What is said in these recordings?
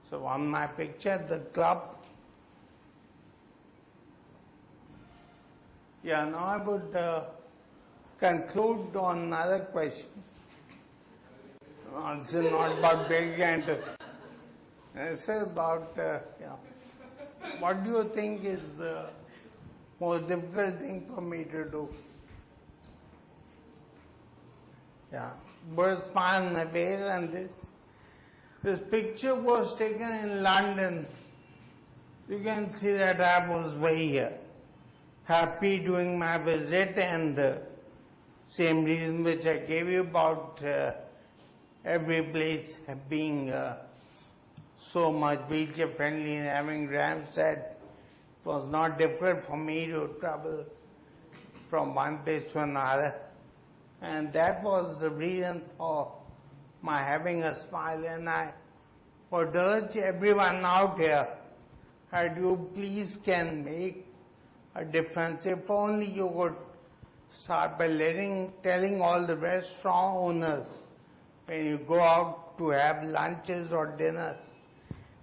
So on my picture, the club. Yeah, now I would conclude on another question. This is not about big and this is about what do you think is the most difficult thing for me to do? Yeah, put a smile on my face, and this picture was taken in London. You can see that I was very happy doing my visit, and the same reason which I gave you about every place being so much wheelchair friendly and having ramps, that it was not difficult for me to travel from one place to another. And that was the reason for my having a smile. And I would urge everyone out here that you please can make a difference. If only you would start by telling all the restaurant owners, when you go out to have lunches or dinners,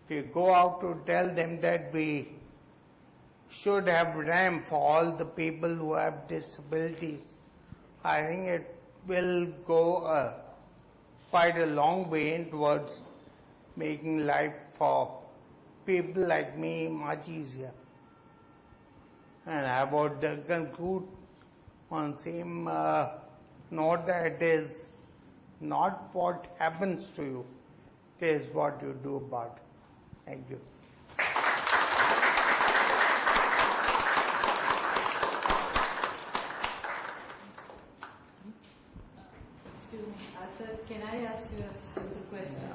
if you go out to tell them that we should have ramp for all the people who have disabilities, I think it will go quite a long way towards making life for people like me much easier. And I would conclude on same note that it is not what happens to you, it is what you do about it. Thank you. Sir, can I ask you a simple question?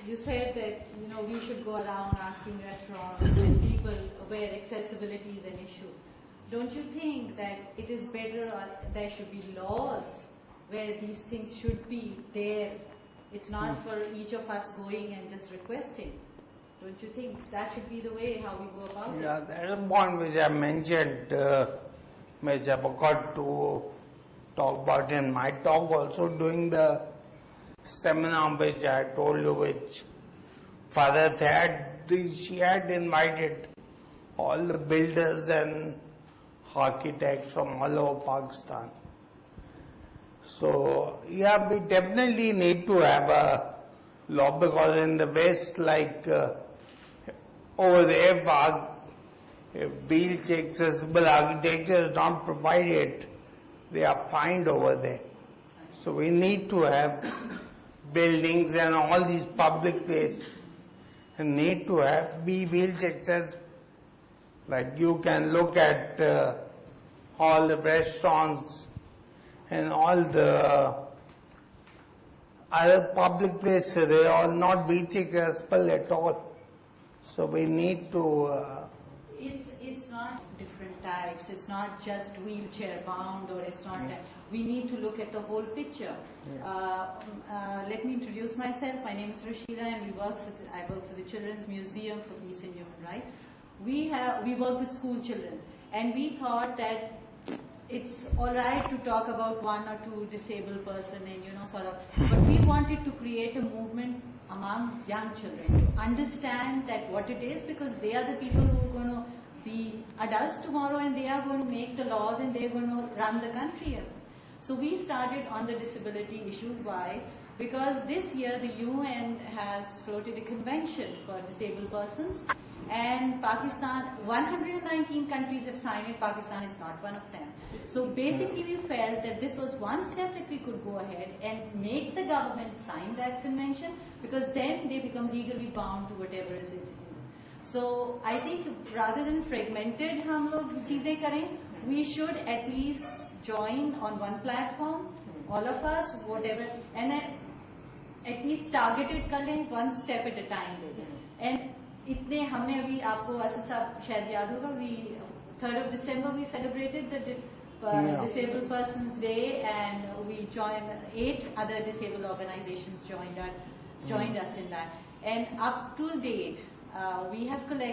You said that we should go around asking restaurants and people where accessibility is an issue. Don't you think that it is better or there should be laws where these things should be there? It's not for each of us going and just requesting. Don't you think that should be the way how we go about it? Yeah, that is a point which I mentioned, which I forgot to talk about in my talk also during the seminar which I told you, which Father she had invited all the builders and architects from all over Pakistan. So, yeah, we definitely need to have a law, because in the West, like over there, if wheelchair accessible architecture is not provided, they are fined over there. So we need to have buildings and all these public places and need to be wheelchair accessible. Like you can look at all the restaurants and all the other public places, they are all not wheelchair accessible at all. So we need to... It's not different types, it's not just wheelchair bound, or it's not we need to look at the whole picture. Let me introduce myself. My name is Rashida, and I work for the Children's Museum for Peace and Human Rights. We work with school children, and we thought that it's all right to talk about one or two disabled person and but we wanted to create a movement among young children to understand that what it is, because they are the people who are going to be adults tomorrow, and they are going to make the laws, and they are going to run the country. So we started on the disability issue. Why? Because this year the UN has floated a convention for disabled persons, and Pakistan, 119 countries have signed it. Pakistan is not one of them. So basically we felt that this was one step that we could go ahead and make the government sign that convention, because then they become legally bound to whatever is it. So I think rather than fragmented hum log cheezein karen, we should at least join on one platform, all of us, whatever, and then at least targeted kar lein, one step at a time. And इतने हमने अभी आपको असद साहब शायद याद होगा, 3rd of December we celebrated the Disabled Persons Day, and we joined 8 other disabled organizations joined us in that, and up to date we have collected